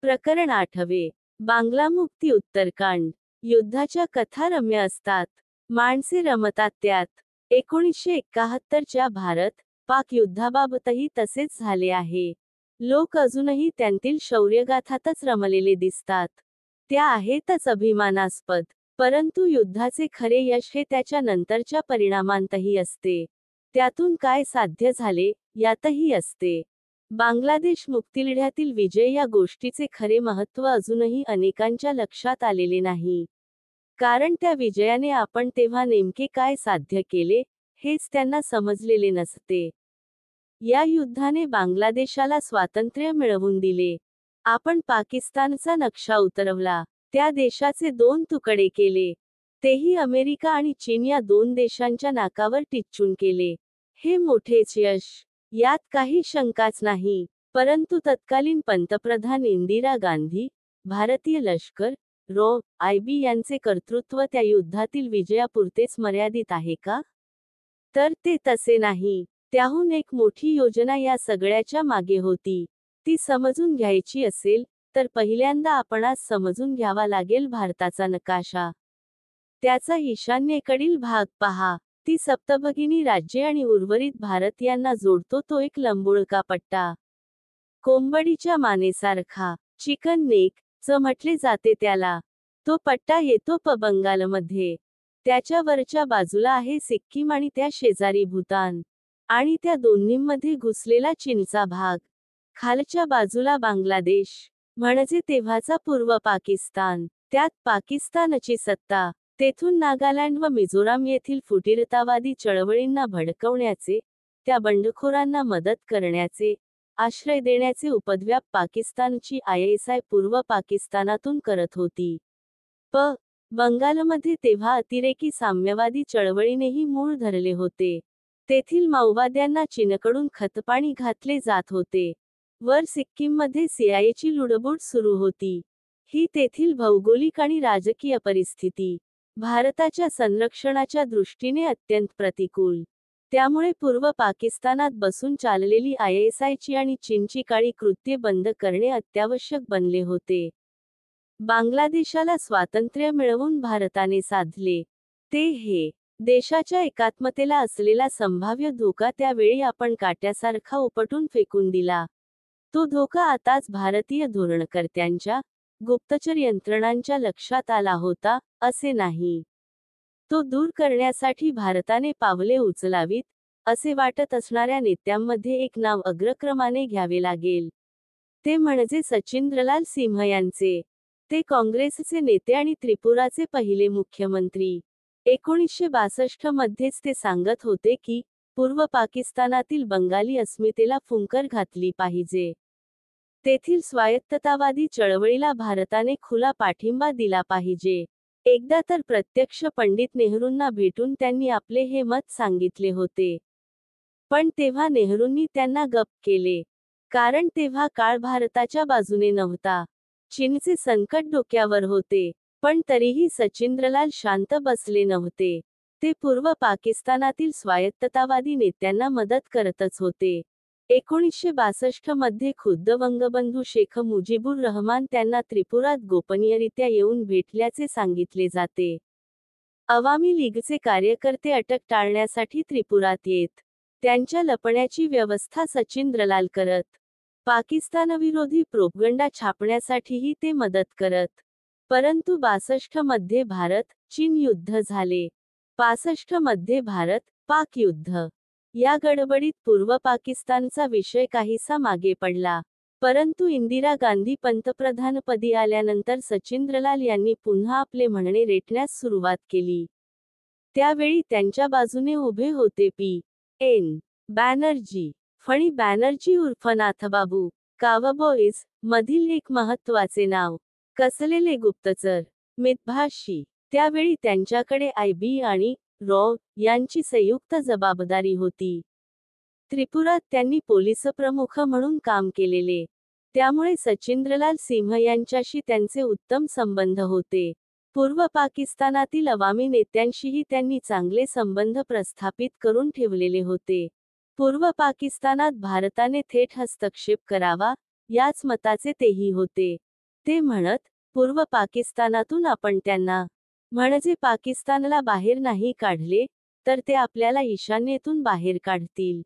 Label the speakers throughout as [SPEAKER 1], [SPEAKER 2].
[SPEAKER 1] प्रकरण 8वे. बांगला मुक्ती उत्तरकांड. युद्धाच्या कथा रम्य असतात, माणसे रमतात त्यात. 1971च्या भारत पाक युद्धाबाबतही तसेच झाले आहे. लोक अजूनही त्यांतील शौर्यगाथातच रमलेले दिसतात. त्या आहेतच अभिमानास्पद. परंतु युद्धाचे खरे यश हे त्याच्या नंतरच्या परिणामांतही असते. त्यातून काय साध्य झाले यातही असते. बांगलादेश मुक्तीलढ्यातील विजय या गोष्टीचे खरे महत्त्व अजूनही अनेकांच्या लक्षात आलेले नाही. कारण त्या विजयाने आपण तेव्हा नेमके काय साध्य केले हेच त्यांना समजलेले नसते. या युद्धाने बांगलादेशाला स्वातंत्र्य मिळवून दिले. आपण पाकिस्तानचा नक्षा उतरवला. त्या देशाचे 2 तुकडे केले. तेही अमेरिका आणि चीन या 2 देशांच्या नाकावर टिच्चून केले. हे मोठेच यश, यात काही शंकाच नाही. परंतु तत्कालीन पंतप्रधान इंदिरा गांधी, भारतीय लष्कर, IB यांचे कर्तृत्व त्या युद्धातील विजयापुरतेच मर्यादित आहे का? तर ते तसे नाही. त्याहून एक मोठी योजना या सगळ्याच्या मागे होती. ती समजून घ्यायची असेल तर पहिल्यांदा आपणास समजून घ्यावा लागेल भारताचा नकाशा. त्याचा ईशान्येकडील भाग पहा. ती सप्तभगिनी राज्ये आणि उर्वरित भारत यांना जोडतो तो एक लंबुळका पट्टा. कोंबडीच्या मानेसारखा, चिकन नेक च म्हटले जाते त्याला. तो पट्टा येतो बंगालमध्ये. त्याच्या वरच्या बाजूला आहे सिक्कीम आणि त्या शेजारी भूतान. आणि त्या दोन्हींमध्ये घुसलेला चीनचा भाग. खालच्या बाजूला बांगलादेश, म्हणजे तेव्हाचा पूर्व पाकिस्तान. त्यात पाकिस्तानची सत्ता. तेथून नागालँड व मिझोराम येथील फुटीरतावादी चळवळींना भडकवण्याचे, त्या बंडखोरांना मदत करण्याचे, आश्रय देण्याचे उपद्व्याप पाकिस्तानची ISI पूर्व पाकिस्तानातून करत होती. बंगालमध्ये तेव्हा अतिरेकी साम्यवादी चळवळीनेही मूळ धरले होते. तेथील माओवाद्यांना चीनकडून खतपाणी घातले जात होते. वर सिक्कीममध्ये CIAची लुडबूड सुरू होती. ही तेथील भौगोलिक आणि राजकीय परिस्थिती भारताच्या संरक्षणाच्या दृष्टीने अत्यंत प्रतिकूल. त्यामुळे पूर्व पाकिस्तानात बसून चाललेली ISIची आणि चीनची काळी कृत्ये बंद करणे अत्यावश्यक बनले होते. बांगलादेशाला स्वातंत्र्य मिळवून भारताने साधले ते हे. देशाच्या एकात्मतेला असलेला संभाव्य धोका त्यावेळी आपण काट्यासारखा उपटून फेकून दिला. तो धोका आताच भारतीय धोरणकर्त्यांच्या, गुप्तचर यंत्रणांच्या लक्षात आला होता, असे नाही. तो दूर करण्यासाठी भारताने पावले उचलावीत, असे वाटत असणाऱ्या नेत्यांमध्ये एक नाव अग्रक्रमाने घ्यावे लागेल. ते म्हणजे सचिंद्रलाल सिंह यांचे. ते काँग्रेसचे नेते आणि त्रिपुराचे पहिले मुख्यमंत्री. 1962 मध्येच ते सांगत होते की, पूर्व पाकिस्तानातील बंगाली अस्मितेला फुंकर घातली पाहिजे. तेथील स्वायत्ततावादी चळवळीला भारताने खुला पाठिंबा दिला पाहिजे. एकदा तर प्रत्यक्ष पंडित नेहरूंना भेटून त्यांनी आपले हे मत सांगितले होते. पण तेव्हा नेहरूंनी त्यांना गप्प केले. कारण तेव्हा काळ भारताच्या बाजूने नव्हता. चीनचे संकट डोक्यावर होते. पण तरीही सचिंद्रलाल शांत बसले नव्हते. ते पूर्व पाकिस्तानातील स्वायत्ततावादी नेत्यांना मदत करतच होते. 1962 मध्ये खुद्द वंगबंधू शेख मुजीबुर रहमान त्यांना त्रिपुरात गोपनीयरित्या येऊन भेटल्याचे सांगितले जाते. अवामी लीगचे कार्यकर्ते अटक टाळण्यासाठी त्रिपुरात येत. त्यांच्या लपण्याची व्यवस्था सचिंद्रलाल करत. पाकिस्तानविरोधी प्रोपगंडा छापण्यासाठीही ते मदत करत. परंतु 62 मध्ये भारत-चीन युद्ध झाले. 65 मध्ये भारत-पाक युद्ध. या गडबडीत पूर्व पाकिस्तानचा विषय काहीसा मागे पडला. परंतु इंदिरा गांधी पंतप्रधानपदी आल्यानंतर सचिंद्रलाल यांनी पुन्हा आपले म्हणणे रेटण्यास सुरुवात केली. त्यावेळी त्यांच्या बाजूने उभे होते P.N. बॅनर्जी. फणी बॅनर्जी उर्फ नाथबाबू कावबॉईज मधील एक महत्त्वाचे नाव. कसलेले गुप्तचर, मितभाषी. त्यावेळी त्यांच्याकडे IB आणि यांची संयुक्त जबाबदारी होती. त्रिपुरात त्यांनी पोलिसप्रमुख म्हणून काम केलेले. त्यामुळे सचिंद्रलाल सिंह यांच्याशी त्यांचे उत्तम संबंध होते. पूर्व पाकिस्तानातील अवामी नेत्यांशीही त्यांनी चांगले संबंध प्रस्थापित करून ठेवलेले होते. पूर्व पाकिस्तानात भारताने थेट हस्तक्षेप करावा, याच मताचे तेही होते. ते म्हणत, पूर्व पाकिस्तानातून आपण त्यांना, म्हणजे पाकिस्तानला बाहेर नाही काढले, तर ते आपल्याला ईशान्येतून बाहेर काढतील.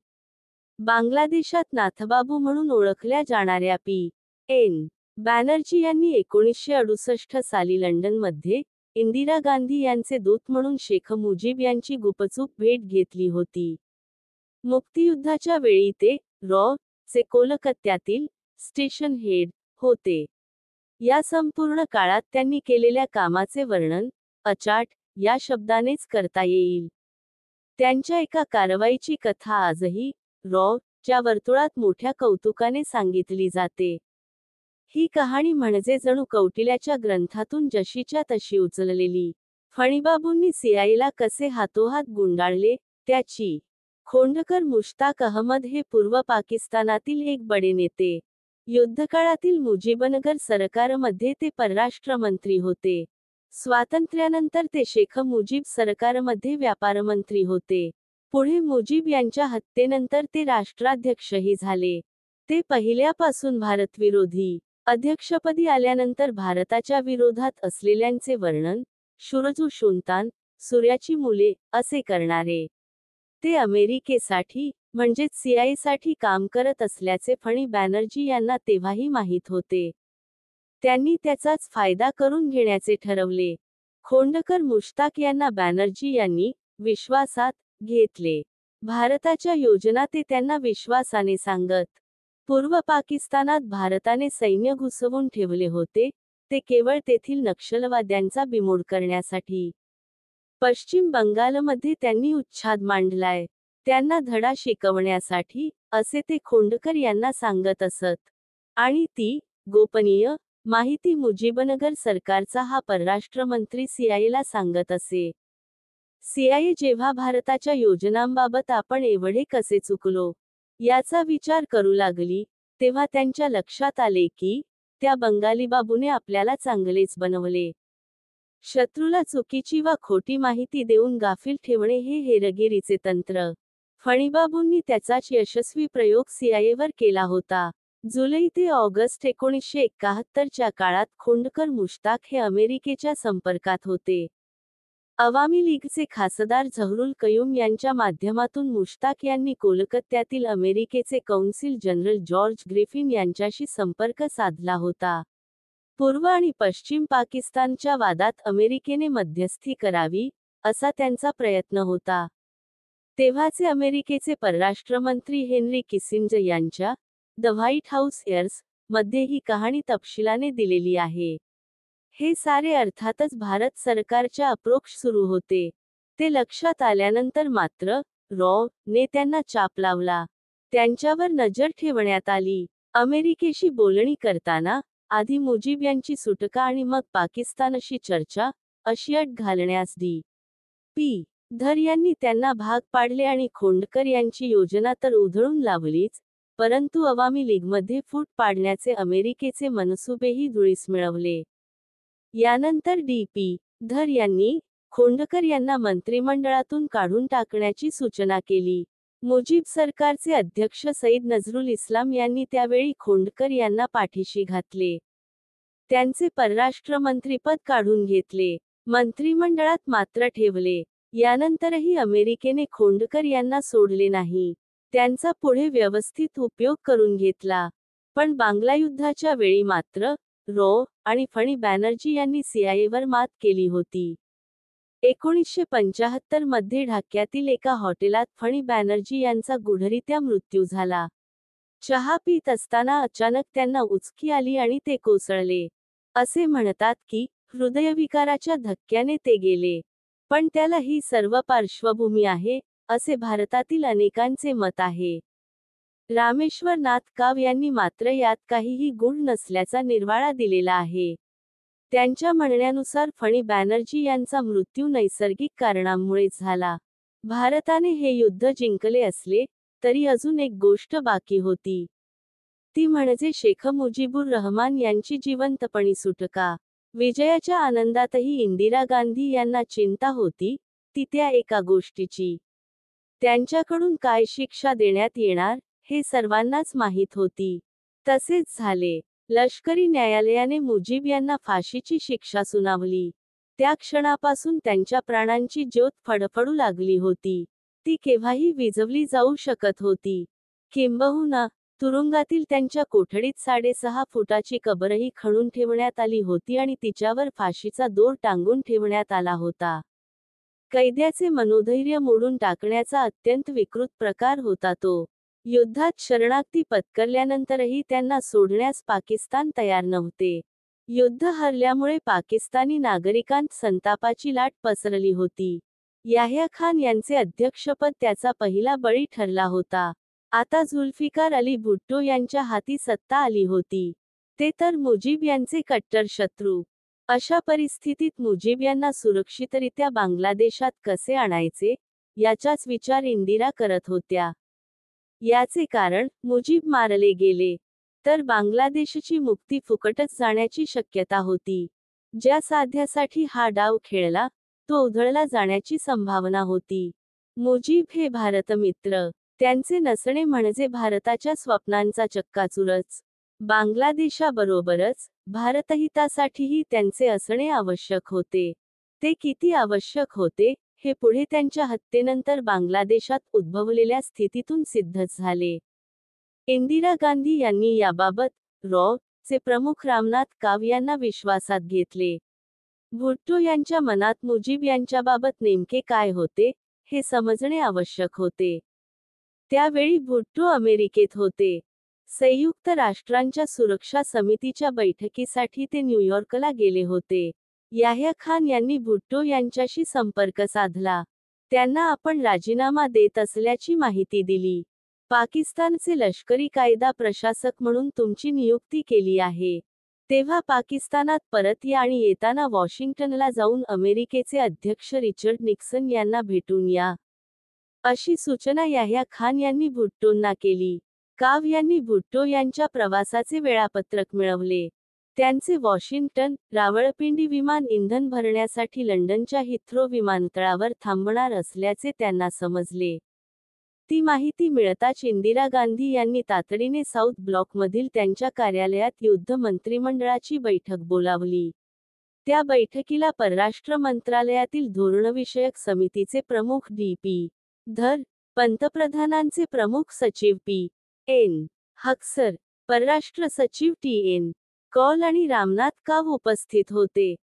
[SPEAKER 1] बांगलादेशात नाथबाबू म्हणून ओळखल्या जाणाऱ्या पी. एन. बॅनर्जी यांनी 1968 साली लंडनमध्ये इंदिरा गांधी यांचे दूत म्हणून शेख मुजीब यांची गुपचूप भेट घेतली होती. मुक्तियुद्धाच्या वेळी ते चे कोलकात्यातील स्टेशन हेड होते. या संपूर्ण काळात त्यांनी केलेल्या कामाचे वर्णन अचाट या शब्दानेच करता येईल. त्यांच्या एका कारवाईची कथा आजही च्या वर्तुळात मोठ्या कौतुकाने सांगितली जाते. ही कहाणी म्हणजे जणू कौटिल्याच्या ग्रंथातून जशीच्या तशी उचललेली. फणीबाबूंनी सीआयएला कसे हातोहात गुंडाळले, त्याची. खोंडकर मुश्ताक अहमद हे पूर्व पाकिस्तानातील एक बडे नेते. युद्धकाळातील मुजीबनगर सरकारमध्ये ते परराष्ट्र मंत्री होते. स्वातंत्र्यानंतर ते शेख मुजीब सरकारमध्ये व्यापारमंत्री होते. पुढे मुजीब यांच्या हत्येनंतर ते राष्ट्राध्यक्षही झाले. ते पहिल्यापासून भारतविरोधी. अध्यक्षपदी आल्यानंतर भारताच्या विरोधात असलेल्यांचे वर्णन शुरजू शुनतान, सूर्याची मुले, असे करणारे. ते अमेरिकेसाठी, म्हणजेच सीआयएसाठी काम करत असल्याचे फणी बॅनर्जी यांना तेव्हाही माहीत होते. त्यांनी त्याचाच फायदा करून घेण्याचे ठरवले. खोंडकर मुश्ताक यांना बॅनर्जी यांनी विश्वासात घेतले. भारताच्या योजना ते त्यांना विश्वासाने सांगत. पूर्व पाकिस्तानात भारताने सैन्य घुसवून ठेवले होते, ते केवळ तेथील नक्षलवाद्यांचा बिमोड करण्यासाठी. पश्चिम बंगालमध्ये त्यांनी उच्छाद मांडलाय, त्यांना धडा शिकवण्यासाठी, असे ते खोंडकर यांना सांगत असत. आणि ती गोपनीय माहिती मुजीबनगर सरकारचा हा परराष्ट्र मंत्री सीआयएला सांगत असे. सीआयए जेव्हा भारताच्या योजनांबाबत आपण एवढे कसे चुकलो, याचा विचार करू लागली, तेव्हा त्यांच्या लक्षात आले की, त्या बंगाली बाबूने आपल्याला चांगलेच बनवले. शत्रूला चुकीची वा खोटी माहिती देऊन गाफील ठेवणे हे हेरगिरीचे तंत्र. फणीबाबूंनी त्याचाच यशस्वी प्रयोग सीआयएवर केला होता. जुलै ते ऑगस्ट 1971 च्या काळात खोंडकर मुश्ताक हे अमेरिकेच्या संपर्कात होते. अवामी लीगचे खासदार झहरुल कयूम यांच्या माध्यमातून मुश्ताक यांनी कोलकात्यातील अमेरिकेचे कौन्सिल जनरल जॉर्ज ग्रिफिन यांच्याशी संपर्क साधला होता. पूर्व आणि पश्चिम पाकिस्तानच्या वादात अमेरिकेने मध्यस्थी करावी, असा त्यांचा प्रयत्न होता. तेव्हाचे अमेरिकेचे परराष्ट्रमंत्री हेनरी किसिंजर यांच्या द व्हाईट हाऊस इयर्स मध्ये ही कहाणी तपशिलाने दिलेली आहे. हे सारे अर्थातच भारत सरकारच्या अप्रोक्ष सुरू होते. ते लक्षात आल्यानंतर मात्र ने त्यांना चाप लावला. त्यांच्यावर नजर ठेवण्यात आली. अमेरिकेशी बोलणी करताना आधी मुजीब यांची सुटका आणि मग पाकिस्तानशी चर्चा, अशी अट घालण्यास डी.पी. धर यांनी त्यांना भाग पाडले आणि खोंडकर यांची योजना तर उधळून लावलीच, परंतु अवामी लीगमध्ये फूट पाडण्याचे अमेरिकेचे मनसुबेही धुळीस मिळवले. यानंतर डी.पी. धर यांनी खोंडकर यांना मंत्रिमंडळातून काढून टाकण्याची सूचना केली. मुजीब सरकारचे अध्यक्ष सईद नजरुल इस्लाम यांनी त्यावेळी खोंडकर यांना पाठीशी घातले. त्यांचे परराष्ट्र मंत्रीपद काढून घेतले. मंत्रिमंडळात मात्र ठेवले. यानंतरही अमेरिकेने खोंडकर यांना सोडले नाही. त्यांचा पुढे व्यवस्थित उपयोग करून घेतला. पण बांगलायुद्धाच्या वेळी मात्र आणि फणी बॅनर्जी यांनी सीआयएवर मात केली होती. 1975 मध्ये ढाक्यातील एका हॉटेलात फणी बॅनर्जी यांचा गूढरित्या मृत्यू झाला. चहा पीत असताना अचानक त्यांना उचकी आली आणि ते कोसळले. असे म्हणतात की हृदयविकाराच्या धक्क्याने ते गेले. पण त्याला ही सर्व पार्श्वभूमी आहे, असे भारतातील अनेकांचे मत आहे. रामेश्वर नाथ काव यांनी मात्र यात काहीही गूढ नसल्याचा निर्वाळा दिलेला आहे. त्यांच्या म्हणण्यानुसार फणी बॅनर्जी यांचा मृत्यू नैसर्गिक कारणांमुळेच झाला. भारताने हे युद्ध जिंकले असले तरी अजून एक गोष्ट बाकी होती. ती म्हणजे शेख मुजीबुर रहमान यांची जिवंतपणी सुटका. विजयाच्या आनंदातही इंदिरा गांधी यांना चिंता होती, ती त्या एका गोष्टीची. त्यांच्याकडून काय शिक्षा देण्यात येणार, हे सर्वांनाच माहीत होती. तसेच झाले. लष्करी न्यायालयाने मुजीब यांना फाशीची शिक्षा सुनावली. त्या क्षणापासून त्यांच्या प्राणांची ज्योत फडफडू लागली होती. ती केव्हाही विझवली जाऊ शकत होती. किंबहुना तुरुंगातील त्यांच्या कोठडीत 6.5 फुटाची कबरही खणून ठेवण्यात आली होती आणि तिच्यावर फाशीचा दोर टांगून ठेवण्यात आला होता. कैद्याचे मनोधैर्य मोडून टाकण्याचा अत्यंत विकृत प्रकार होता तो. युद्धात शरणागती पत्करल्यानंतरही त्यांना सोडण्यास पाकिस्तान तयार नव्हते. युद्ध हरल्यामुळे पाकिस्तानी नागरिकांत संतापाची लाट पसरली होती. याह्या खान यांचे अध्यक्षपद त्याचा पहिला बळी ठरला होता. आता जुल्फिकार अली भुट्टो यांच्या हाती सत्ता आली होती. ते तर मुजीब यांचे कट्टर शत्रू. अशा परिस्थितीत मुजीब यांना सुरक्षितरित्या बांगलादेशात कसे आणायचे, याचाच विचार इंदिरा करत होत्या. याचे कारण, मुजीब मारले गेले तर बांगलादेशची मुक्ती फुकटच जाण्याची शक्यता होती. ज्या साध्यासाठी हा डाव खेळला, तो उधळला जाण्याची संभावना होती. मुजीब हे भारतमित्र. त्यांचे नसणे म्हणजे भारताच्या स्वप्नांचा चक्काचूरच. बांगलादेशाबरोबरच भारतहितासाठीही त्यांचे असणे आवश्यक होते. ते किती आवश्यक होते, हे पुढे त्यांच्या हत्येनंतर बांगलादेशात उद्भवलेल्या स्थितीतून सिद्धच झाले. इंदिरा गांधी यांनी याबाबत चे प्रमुख रामनाथ काव यांना विश्वासात घेतले. भुट्टो यांच्या मनात मुजीब यांच्याबाबत नेमके काय होते, हे समजणे आवश्यक होते. त्यावेळी भुट्टो अमेरिकेत होते. संयुक्त राष्ट्रांच्या सुरक्षा समितीच्या बैठकीसाठी ते न्यूयॉर्कला गेले होते. याह्या खान यांनी भुट्टो यांच्याशी संपर्क साधला. त्यांना आपण राजीनामा देत असल्याची माहिती दिली. पाकिस्तानचे लष्करी कायदा प्रशासक म्हणून तुमची नियुक्ती केली आहे. तेव्हा पाकिस्तानात परत या आणि येताना वॉशिंग्टनला जाऊन अमेरिकेचे अध्यक्ष रिचर्ड निक्सन यांना भेटून या, अशी सूचना याह्या खान यांनी भुट्टोंना केली. काव यांनी भुट्टो यांच्या प्रवासाचे वेळापत्रक मिळवले. त्यांचे वॉशिंग्टन, रावळपिंडी विमान इंधन भरण्यासाठी लंडनच्या हिथ्रो विमानतळावर थांबणार असल्याचे त्यांना समजले. ती माहिती मिळताच इंदिरा गांधी यांनी तातडीने साऊथ ब्लॉकमधील त्यांच्या कार्यालयात युद्ध मंत्रिमंडळाची बैठक बोलावली. त्या बैठकीला परराष्ट्र मंत्रालयातील धोरणविषयक समितीचे प्रमुख डी.पी. धर, पंतप्रधानांचे प्रमुख सचिव पी.एन. हक्सर, परराष्ट्र सचिव टी.एन. कौल आणि रामनाथ काव उपस्थित होते.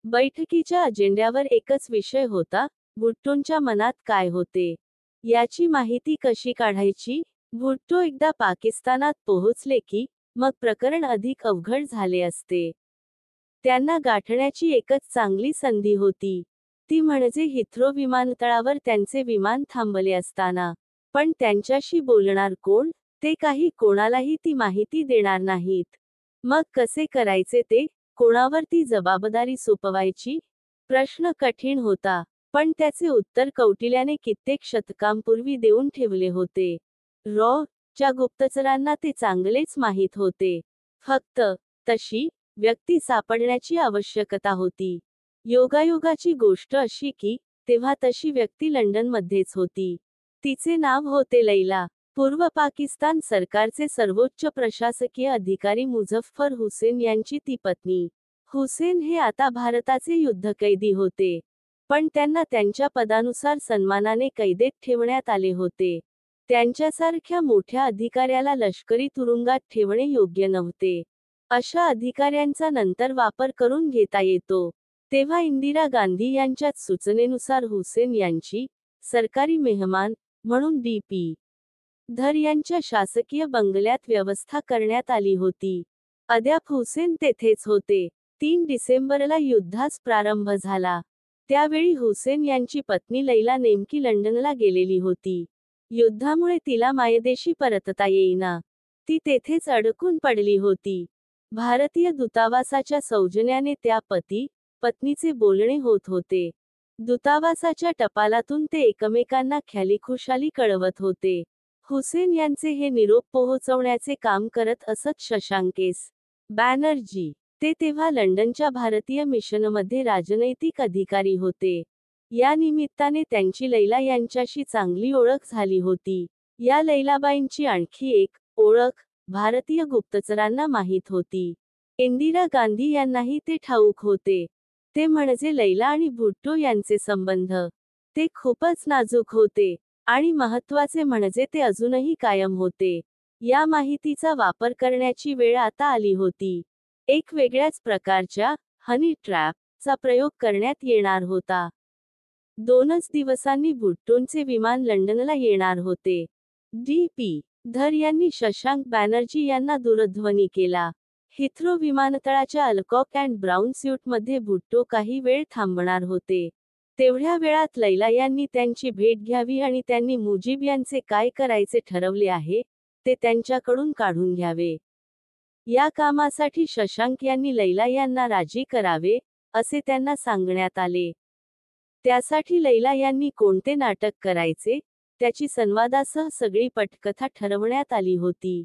[SPEAKER 1] बैठकीच्या अजेंड्यावर एकच विषय होता, भुट्टोंच्या मनात काय होते, याची माहिती कशी काढायची. भुट्टो एकदा पाकिस्तानात पोहोचले की, मग प्रकरण अधिक अवघड झाले असते. त्यांना गाठण्याची एकच चांगली संधी होती. ती म्हणजे हिथ्रो विमानतळावर त्यांचे विमान थांबले असताना. पण त्यांच्याशी बोलणार कोण, ते काही कोणालाही ती माहिती देणार नाहीत. मग कसे करायचे ते, कोणावर ती जबाबदारी सोपवायची? प्रश्न कठीण होता, पण त्याचे उत्तर कौटिल्याने कित्येक शतकांपूर्वी देऊन ठेवले होते. च्या गुप्तचरांना ते चांगलेच माहीत होते. फक्त तशी व्यक्ती सापडण्याची आवश्यकता होती. योगायोगाची गोष्ट अशी की, तेव्हा तशी व्यक्ती लंडनमध्येच होती. तिचे नाव होते लैला. पूर्व पाकिस्तान सरकारचे सर्वोच्च प्रशासकीय अधिकारी मुझफ्फर हुसेन यांची ती पत्नी. हुसेन हे आता भारताचे युद्धकैदी होते. पण त्यांना त्यांच्या पदानुसार सन्मानाने कैदेत ठेवण्यात आले होते. त्यांच्यासारख्या मोठ्या अधिकाऱ्याला लष्करी तुरुंगात ठेवणे योग्य नव्हते. अशा अधिकाऱ्यांचा नंतर वापर करून घेता येतो. तेव्हा इंदिरा गांधी यांच्याच सूचनेनुसार हुसेन यांची, सरकारी मेहमान म्हणून डी.पी. धर यांच्या शासकीय बंगल्यात व्यवस्था करण्यात आली होती. अद्याप हुसेन तेथेच होते. 3 डिसेंबरला युद्धास प्रारंभ झाला. त्यावेळी हुसेन यांची पत्नी लैला नेमकी लंडनला गेलेली होती. युद्धामुळे तिला मायदेशी परतता येईना. ती तेथेच अडकून पडली होती. भारतीय दूतावासाच्या सौजन्याने त्या पत्नीचे बोलणे होत होते. दूतावासाच्या टपालातून ते एकमेकांना ख्यालीखुशाली कळवत होते. हुसेन यांचे हे निरोप पोहोचवण्याचे काम करत असत शशांकेस बॅनर्जी. ते तेव्हा लंडनच्या भारतीय मिशनमध्ये राजनैतिक अधिकारी होते. या निमित्ताने त्यांची लैला यांच्याशी चांगली ओळख झाली होती. या लैलाबाईंची आणखी एक ओळख भारतीय गुप्तचरांना माहीत होती. इंदिरा गांधी यांनाही ते ठाऊक होते. ते म्हणजे लैला आणि भुट्टो यांचे संबंध. ते खूपच नाजूक होते. आणि महत्त्वाचे म्हणजे ते अजूनही कायम होते. या माहितीचा वापर करण्याची वेळ आता आली होती. एक वेगळ्याच प्रकारच्या हनी ट्रॅप चा प्रयोग करण्यात येणार होता. 2च दिवसांनी भुट्टोंचे विमान लंडनला येणार होते. डी.पी. धर यांनी शशांक बॅनर्जी यांना दूरध्वनी केला. हिथ्रो विमानतळाच्या अल्कॉक अँड ब्राउन स्यूटमध्ये भुट्टो काही वेळ थांबणार होते. तेवढ्या वेळात लैला यांनी त्यांची भेट घ्यावी आणि त्यांनी मुजीब यांचे काय करायचे ठरवले आहे, ते त्यांच्याकडून काढून घ्यावे. या कामासाठी शशांक यांनी लैला यांना राजी करावे, असे त्यांना सांगण्यात आले. त्यासाठी लैला यांनी कोणते नाटक करायचे, त्याची संवादासह सगळी पटकथा ठरवण्यात आली होती.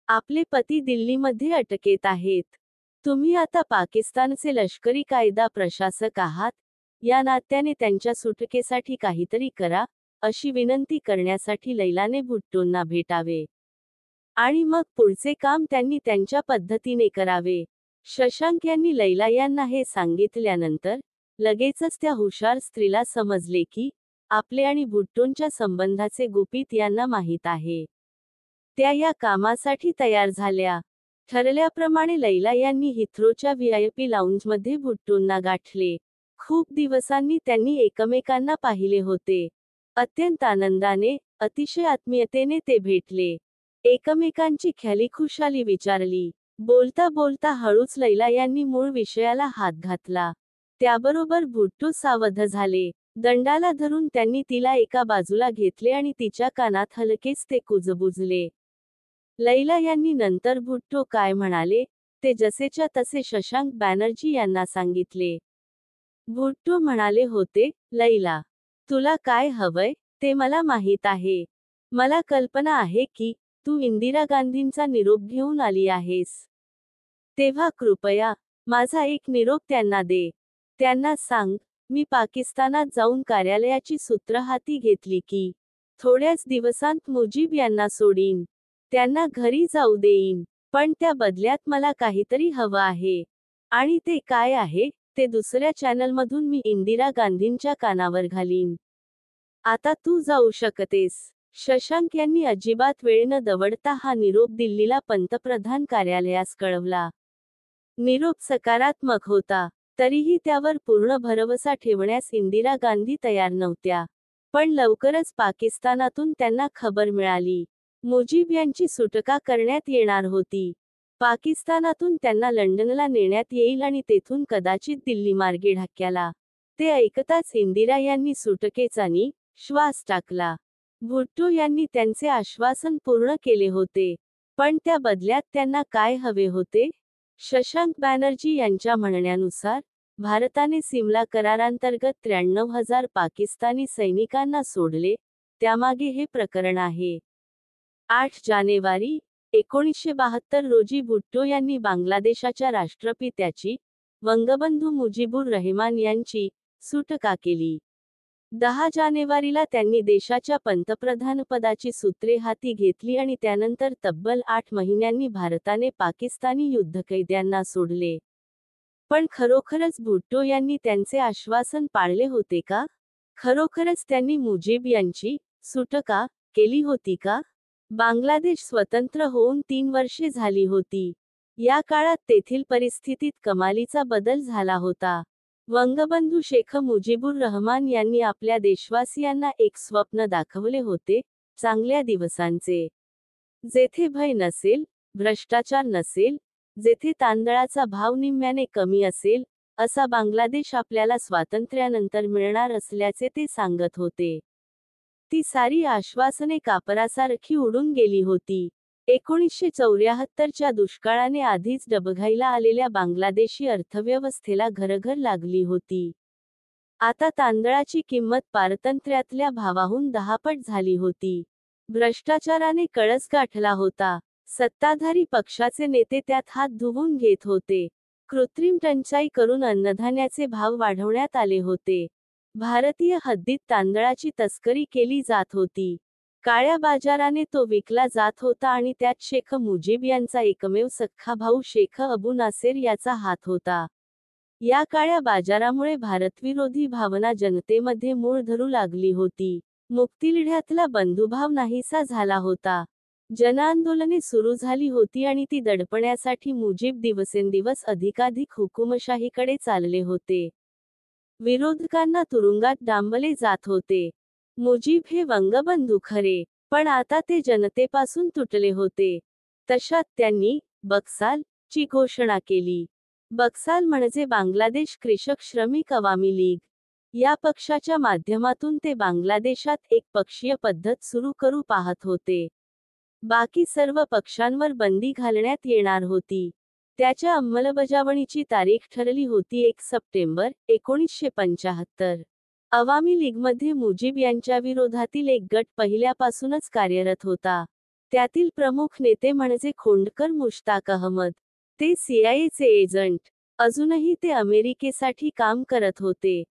[SPEAKER 1] आपले पती दिल्लीमध्ये अटकेत आहेत. तुम्ही आता पाकिस्तानचे लष्करी कायदा प्रशासक आहात. या नात्याने त्यांच्या सुटकेसाठी काहीतरी करा, अशी विनंती करण्यासाठी लैलाने भुट्टोंना भेटावे. आणि मग पुढचे काम त्यांनी त्यांच्या पद्धतीने करावे. शशांक यांनी लैला यांना हे सांगितल्यानंतर लगेचच त्या हुशार स्त्रीला समजले की आपले आणि भुट्टोंच्या संबंधाचे गुपित यांना माहीत आहे. त्या या कामासाठी तयार झाल्या. ठरल्याप्रमाणे लैला यांनी हिथ्रोच्या व्हीआयपी लाउंजमध्ये भुट्टोंना गाठले. खूप दिवसांनी त्यांनी एकमेकांना पाहिले होते. अत्यंत आनंदाने, अतिशय आत्मीयतेने ते भेटले. एकमेकांची ख्यालीखुशाली विचारली. बोलता बोलता हळूच लैला यांनी मूळ विषयाला हात घातला. त्याबरोबर भुट्टो सावध झाले. दंडाला धरून त्यांनी तिला एका बाजूला घेतले आणि तिच्या कानात हलकेच ते कुजबुजले. लैला यांनी नंतर भुट्टो काय म्हणाले, ते जसेच्या तसे शशांक बॅनर्जी यांना सांगितले. भुट्टो म्हणाले होते, लैला, तुला काय हवंय, ते मला माहीत आहे. मला कल्पना आहे की, तू इंदिरा गांधींचा निरोप घेऊन आली आहेस. तेव्हा कृपया, माझा एक निरोप त्यांना दे. त्यांना सांग, मी पाकिस्तानात जाऊन कार्यालयाची सूत्र हाती घेतली की, थोड्याच दिवसांत मुजीब यांना सोडीन. त्यांना घरी जाऊ देईन. पण त्या बदल्यात मला काहीतरी हवं आहे. आणि ते काय आहे, ते दुसऱ्या चॅनलमधून मी इंदिरा गांधींच्या कानावर घालीन. आता तू जाऊ शकतेस. शशांक यांनी अजिबात वेळ न दवडता हा निरोप दिल्लीला पंतप्रधान कार्यालयास कळवला. निरोप सकारात्मक होता. तरीही त्यावर पूर्ण भरवसा ठेवण्यास इंदिरा गांधी तयार नव्हत्या. पण लवकरच पाकिस्तानातून त्यांना खबर मिळाली. मुजीब यांची सुटका करण्यात येणार होती. पाकिस्तानातून त्यांना लंडनला नेण्यात येईल आणि तेथून कदाचित दिल्लीमार्गे ढाक्याला. ते ऐकताच इंदिरा यांनी सुटकेचा श्वास टाकला. भुट्टो यांनी त्यांचे आश्वासन पूर्ण केले होते. पण त्या बदल्यात त्यांना काय हवे होते? शशांक बॅनर्जी यांच्या म्हणण्यानुसार, भारताने सिमला करारांतर्गत 93,000 पाकिस्तानी सैनिकांना सोडले, त्यामागे हे प्रकरण आहे. 8 जानेवारी 1972 रोजी भुट्टो यांनी बांगलादेशाच्या राष्ट्रपित्याची, वंगबंधू मुजीबुर रहमान यांची, सुटका केली. 10 जानेवारीला त्यांनी देशाच्या पंतप्रधानपदाची सूत्रे हाती घेतली आणि त्यानंतर तब्बल 8 महिन्यांनी भारताने पाकिस्तानी युद्धकैद्यांना सोडले. पण खरोखरच भुट्टो यांनी त्यांचे आश्वासन पाळले होते का? खरोखरच त्यांनी मुजीब यांची सुटका केली होती का? बांगलादेश स्वतंत्र होऊन 3 वर्षे झाली होती. या काळात तेथील परिस्थितीत कमालीचा बदल झाला होता. वंगबंधू शेख मुजीबुर रहमान यांनी आपल्या देशवासियांना एक स्वप्न दाखवले होते, चांगल्या दिवसांचे. जेथे भय नसेल, भ्रष्टाचार नसेल, जेथे तांदळाचा भाव निम्म्याने कमी असेल, असा बांगलादेश आपल्याला स्वातंत्र्यानंतर मिळणार असल्याचे ते सांगत होते. ती सारी आश्वासने कापरासारखी उडून गेली होती. 1974च्या दुष्काळाने आधीच डबघाईला आलेल्या बांगलादेशी अर्थव्यवस्थेला घरघर लागली होती. आता तांदळाची किंमत पारतंत्र्यातल्या भावाहून 10 पट झाली होती. भ्रष्टाचाराने कळस गाठला होता. सत्ताधारी पक्षाचे नेते त्यात हात धुवून घेत होते. कृत्रिम टंचाई करून अन्नधान्याचे भाव वाढवण्यात आले होते. भारतीय हद्दीत तांदळाची तस्करी केली जात होती. काळ्या बाजाराने तो विकला जात होता आणि त्यात शेख मुजीब यांचा एकमेव सख्खा भाऊ शेख अबू नासेर याचा हात होता. या काळ्या बाजारामुळे भारतविरोधी भावना जनतेमध्ये मूळ धरू लागली होती. मुक्तीलढ्यातला बंधुभाव नाहीसा झाला होता. जनआंदोलने सुरू झाली होती आणि ती दडपण्यासाठी मुजीब दिवसेंदिवस अधिकाधिक हुकुमशाहीकडे चालले होते. विरोधकांना तुरुंगात डांबले जात होते. मुजीब हे वंगबंधू खरे, पण आता ते जनतेपासून तुटले होते. तशात त्यांनी बक्साल ची घोषणा केली. बक्साल म्हणजे बांगलादेश कृषक श्रमिक अवामी लीग. या पक्षाच्या माध्यमातून ते बांगलादेशात एक पक्षीय पद्धत सुरू करू पाहत होते. बाकी सर्व पक्षांवर बंदी घालण्यात येणार होती. त्याच्या अंमलबजावणीची तारीख ठरली होती 1 सप्टेंबर 1975. अवामी लीगमध्ये मुजीब यांच्या विरोधातील एक गट पहिल्यापासूनच कार्यरत होता. त्यातील प्रमुख नेते म्हणजे खोंडकर मुश्ताक अहमद. ते सीआयएचे एजंट. अजूनही ते अमेरिकेसाठी काम करत होते.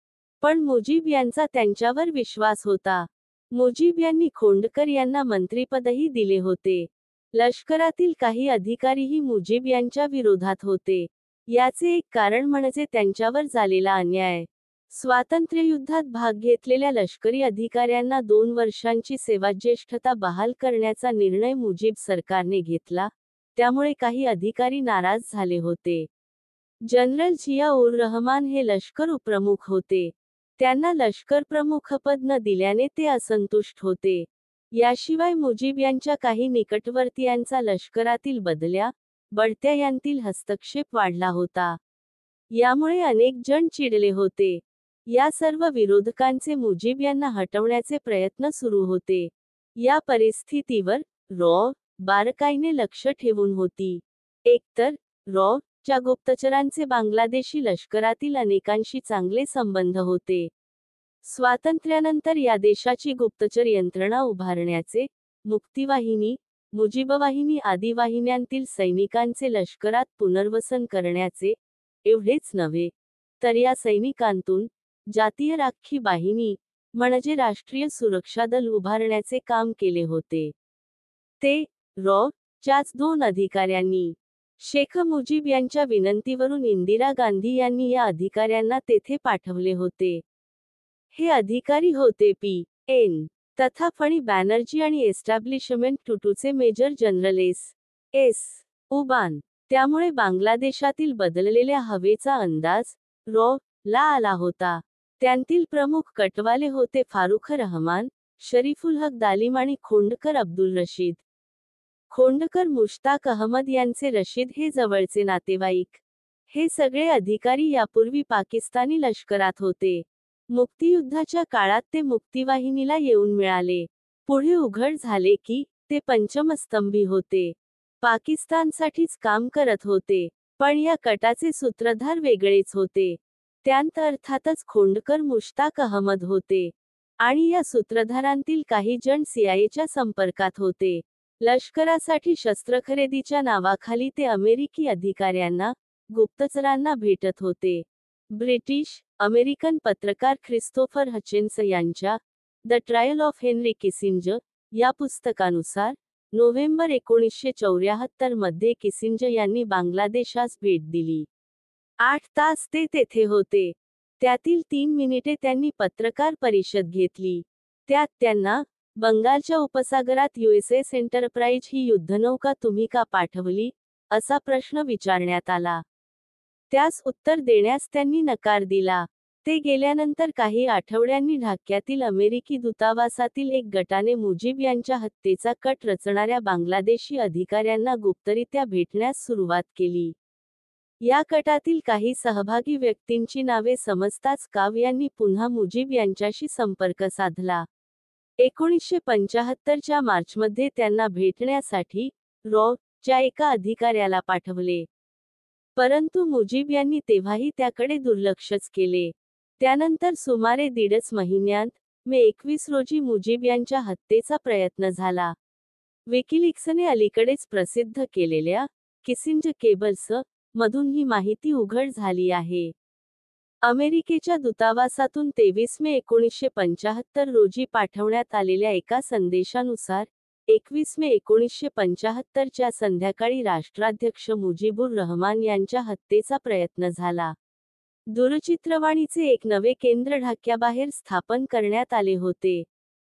[SPEAKER 1] पण मुजीब यांचा त्यांच्यावर विश्वास होता. मुजीब यांनी खोंडकर यांना मंत्रिपदही दिले होते. लष्करातील काही अधिकारीही मुजीब यांच्या विरोधात होते. याचे एक कारण म्हणजे त्यांच्यावर झालेला अन्याय. स्वातंत्र्ययुद्धात भाग घेतलेल्या लष्करी अधिकाऱ्यांना 2 वर्षांची सेवाज्येष्ठता बहाल करण्याचा निर्णय मुजीब सरकारने घेतला. त्यामुळे काही अधिकारी नाराज झाले होते. जनरल जिया उर रहमान हे लष्कर उपप्रमुख होते. त्यांना लष्कर प्रमुखपद न दिल्याने ते असंतुष्ट होते. याशिवाय मुजीब यांच्या काही निकटवर्तीयांचा लष्करातील बदल्या, बढत्या यांतील हस्तक्षेप वाढला होता. यामुळे अनेक जण चिडले होते. या सर्व विरोधकांचे मुजीब यांना हटवण्याचे प्रयत्न सुरू होते. या परिस्थितीवर रॉ बारकाईने लक्ष ठेवून होती. एकतर रॉ च्या गुप्तचरांचे बांगलादेशी लष्करातील अनेकांशी चांगले संबंध होते. स्वातंत्र्यानंतर या देशाची गुप्तचर यंत्रणा उभारण्याचे, मुक्तीवाहिनी, मुजीबवाहिनी आदी वाहिन्यांतील सैनिकांचे लष्करात पुनर्वसन करण्याचे, एवढेच नव्हे, तर या सैनिकांतून जातीय राखी बाहिनी म्हणजे राष्ट्रीय सुरक्षा दल उभारण्याचे काम केले होते. ते रॉ च्याच 2 अधिकाऱ्यांनी. शेख मुजीब यांच्या विनंतीवरून इंदिरा गांधी यांनी या अधिकाऱ्यांना तेथे पाठवले होते. हे अधिकारी होते पी.एन. तथा फणी बॅनर्जी आणि एस्टॅब्लिशमेंट टुटूचे मेजर जनरल एस. उबान. त्यामुळे बांगलादेशातील बदललेल्या हवेचा अंदाज रॉ ला आला होता. त्यांतील प्रमुख कटवाले होते फारुख रहमान, शरीफुल हक दालिम आणि खोंडकर अब्दुल रशीद. खोंडकर मुश्ताक अहमद यांचे रशीद हे जवळचे नातेवाईक. हे सगळे अधिकारी यापूर्वी पाकिस्तानी लष्करात होते. मुक्तियुद्धाच्या काळात ते मुक्तीवाहिनीला येऊन मिळाले. पुढे उघड झाले की ते पंचमस्तंभी होते. पाकिस्तानसाठीच काम करत होते. पण या कटाचे सूत्रधार वेगळेच होते. त्यांत अर्थातच खोंडकर मुश्ताक अहमद होते. आणि या सूत्रधारांतील काही जण सीआयएच्या संपर्कात होते. लष्करासाठी शस्त्रखरेदीच्या नावाखाली ते अमेरिकी अधिकाऱ्यांना, गुप्तचरांना भेटत होते. ब्रिटिश, अमेरिकन पत्रकार ख्रिस्तोफर हचिन्स यांच्या the trial of Henry Kissinger या पुस्तकानुसार, नोव्हेंबर 1974 मध्ये किसिंजर यांनी बांगलादेशास भेट दिली. 8 तास ते तेथे होते. त्यातील 3 मिनिटे त्यांनी पत्रकार परिषद घेतली. त्यात त्यांना, बंगालच्या उपसागरात यूएसएस एंटरप्राइज ही युद्धनौका तुम्ही का पाठवली, असा प्रश्न विचारण्यात आला. त्यास उत्तर देण्यास त्यांनी नकार दिला. ते गेल्यानंतर काही आठवड्यांनी ढाक्यातील अमेरिकी दूतावासातील एक गटाने मुजीब यांच्या हत्येचा कट रचणाऱ्या बांगलादेशी अधिकाऱ्यांना गुप्तरित्या भेटण्यास सुरुवात केली. या कटातील काही सहभागी व्यक्तींची नावे समजताच काव यांनी पुन्हा मुजीब यांच्याशी संपर्क साधला. 1975 च्या मार्चमध्ये त्यांना भेटण्यासाठी रॉ च्या एका अधिकाऱ्याला पाठवले. परंतु मुजीब यांनी तेव्हाही त्याकडे दुर्लक्षच केले. त्यानंतर सुमारे 1.5 महिन्यांत मे 21 रोजी मुजीब यांच्या हत्येचा प्रयत्न झाला. विकिलीक्सने अलीकडेच प्रसिद्ध केलेल्या किसिंजर केबल्स मधून ही माहिती उघड झाली आहे. अमेरिकेच्या दूतावासातून 23 मे 1975 रोजी पाठवण्यात आलेल्या एका संदेशानुसार, 21 मे 1975 च्या संध्याकाळी राष्ट्राध्यक्ष मुजीबुर रहमान यांच्या हत्येचा प्रयत्न झाला. दूरचित्रवाणीचे एक नवे केंद्र ढाक्याबाहेर स्थापन करण्यात आले होते.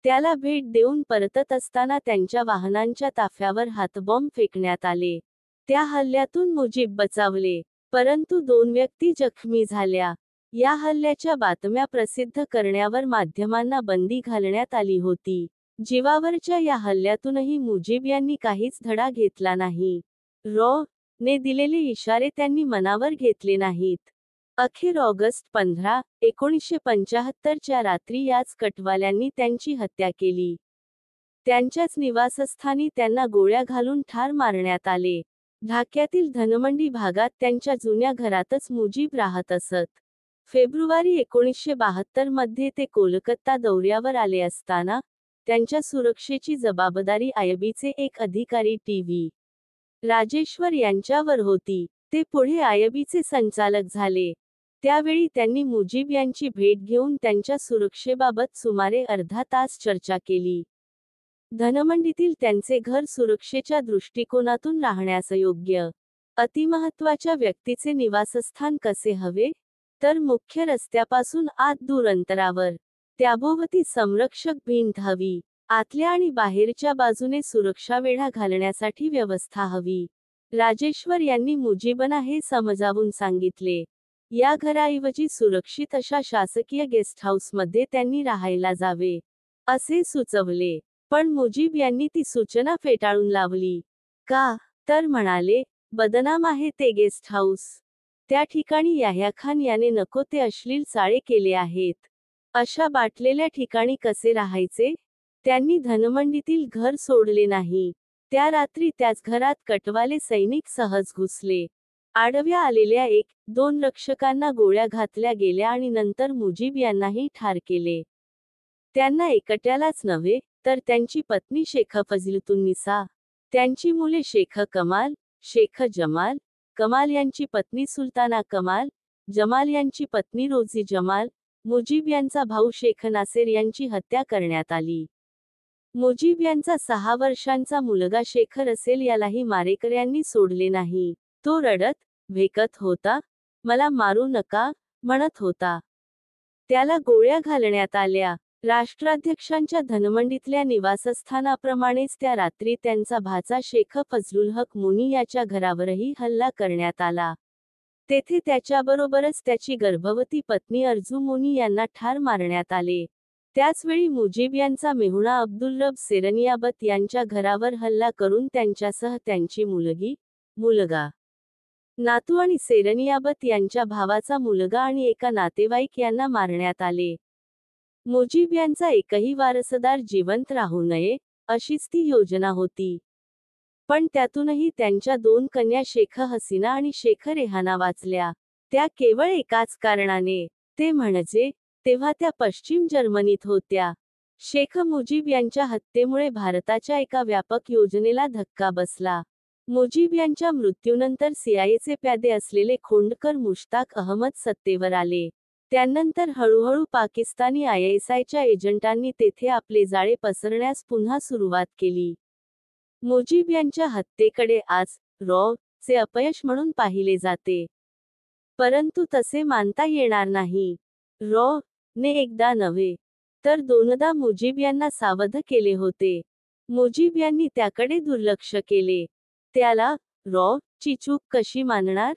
[SPEAKER 1] त्याला भेट देऊन परतत असताना त्यांच्या वाहनांच्या ताफ्यावर हातबॉम्ब फेकण्यात आले. त्या हल्ल्यातून मुजीब बचावले, परंतु 2 व्यक्ती जखमी झाल्या. या हल्ल्याच्या बातम्या प्रसिद्ध करण्यावर माध्यमांना बंदी घालण्यात आली होती. जीवावरच्या या हल्ल्यातूनही मुजीब यांनी काहीच धडा घेतला नाही. ने दिलेले इशारे त्यांनी मनावर घेतले नाहीत. अखेर ऑगस्ट 15, 1975 च्या रात्री याच कटवाल्यांनी त्यांची हत्या केली. त्यांच्याच निवासस्थानी त्यांना गोळ्या घालून ठार मारण्यात आले. ढाक्यातील धनमंडी भागात त्यांच्या जुन्या घरातच मुजीब राहत असत. फेब्रुवारी 1972 मध्ये ते कोलकाता दौऱ्यावर आले असताना, त्यांच्या सुरक्षेची जबाबदारी आयबीचे एक अधिकारी टी.व्ही. राजेश्वर यांच्यावर होती. ते पुढे आयबीचे संचालक झाले. त्यावेळी त्यांनी मुजीब यांची भेट घेऊन त्यांच्या सुरक्षेबाबत सुमारे अर्धा तास चर्चा केली. धनमंडीतील त्यांचे घर सुरक्षेच्या दृष्टिकोनातून राहण्यास योग्य. अतिमहत्त्वाच्या व्यक्तीचे निवासस्थान कसे हवे? तर मुख्य रस्त्यापासून आत दूर अंतरावर. त्याभोवती संरक्षक भिंत हवी. आतल्या आणि बाहेरच्या बाजूने सुरक्षा वेढा घालण्यासाठी व्यवस्था हवी. राजेश्वर यांनी मुजीबना हे समजावून सांगितले. या घराऐवजी सुरक्षित अशा शासकीय गेस्ट हाऊसमध्ये त्यांनी राहायला जावे, असे सुचवले. पण मुजीब यांनी ती सूचना फेटाळून लावली. का? तर म्हणाले, बदनाम आहे ते गेस्ट हाऊस. त्या ठिकाणी याह्या खान याने नको ते अश्लील चाळे केले आहेत. अशा बाटलेल्या ठिकाणी कसे राहायचे? त्यांनी धनमंडीतील घर सोडले नाही. त्या रात्री त्याच घरात कटवाले सैनिक सहज घुसले. आडव्या आलेल्या 1-2 रक्षकांना गोळ्या घातल्या गेल्या आणि नंतर मुजीब यांनाही ठार केले. त्यांना एकट्यालाच नव्हे, तर त्यांची पत्नी शेख फजिलतुन्निसा, त्यांची मुले शेख कमाल, शेख जमाल, कमाल यांची पत्नी सुलताना कमाल, जमाल यांची पत्नी रोजी जमाल, मुजीब यांचा भाऊ शेख नासेर यांची हत्या करण्यात आली. मुजीब यांचा 6 वर्षांचा मुलगा शेख रसेल यालाही मारेकऱ्यांनी सोडले नाही. तो रडत, भेकत होता, मला मारू नका, म्हणत होता. त्याला गोळ्या घालण्यात आल्या. राष्ट्राध्यक्षांच्या धनमंडीतल्या निवासस्थानाप्रमाणेच त्या रात्री त्यांचा भाचा शेख फजलुल हक मुनी याच्या घरावरही हल्ला करण्यात आला. तेथे त्याच्याबरोबरच त्याची गर्भवती पत्नी अर्जू मुनी यांना ठार मारण्यात आले. त्याचवेळी मुजीब यांचा मेहुणा अब्दुल रब सेरनियाबत यांच्या घरावर हल्ला करून त्यांच्यासह त्यांची मुलगी, मुलगा, नातू आणि सेरनियाबत यांच्या भावाचा मुलगा आणि एका नातेवाईक यांना मारण्यात आले. मुजीब यांचा एकही वारसदार जिवंत राहू नये, अशीच ती योजना होती. पण त्यातूनही त्यांच्या 2 कन्या शेख हसीना आणि शेख रेहाना वाचल्या. त्या केवळ एकाच कारणाने, ते म्हणजे, तेव्हा त्या पश्चिम जर्मनीत होत्या. शेख मुजीब यांच्या हत्येमुळे भारताच्या एका व्यापक योजनेला धक्का बसला. मुजीब यांच्या मृत्यूनंतर सीआयएचे प्यादे असलेले खोंडकर मुश्ताक अहमद सत्तेवर आले. त्यानंतर हळूहळू पाकिस्तानी आयएसआयच्या एजंटांनी तेथे आपले जाळे पसरण्यास पुन्हा सुरुवात केली. मुजीब यांच्या हत्येकडे आज चे अपयश म्हणून पाहिले जाते. परंतु तसे मानता येणार नाही. ने एकदा नव्हे, तर 2दा मुजीब यांना सावध केले होते. मुजीब यांनी त्याकडे दुर्लक्ष केले. त्याला ची चूक कशी मानणार?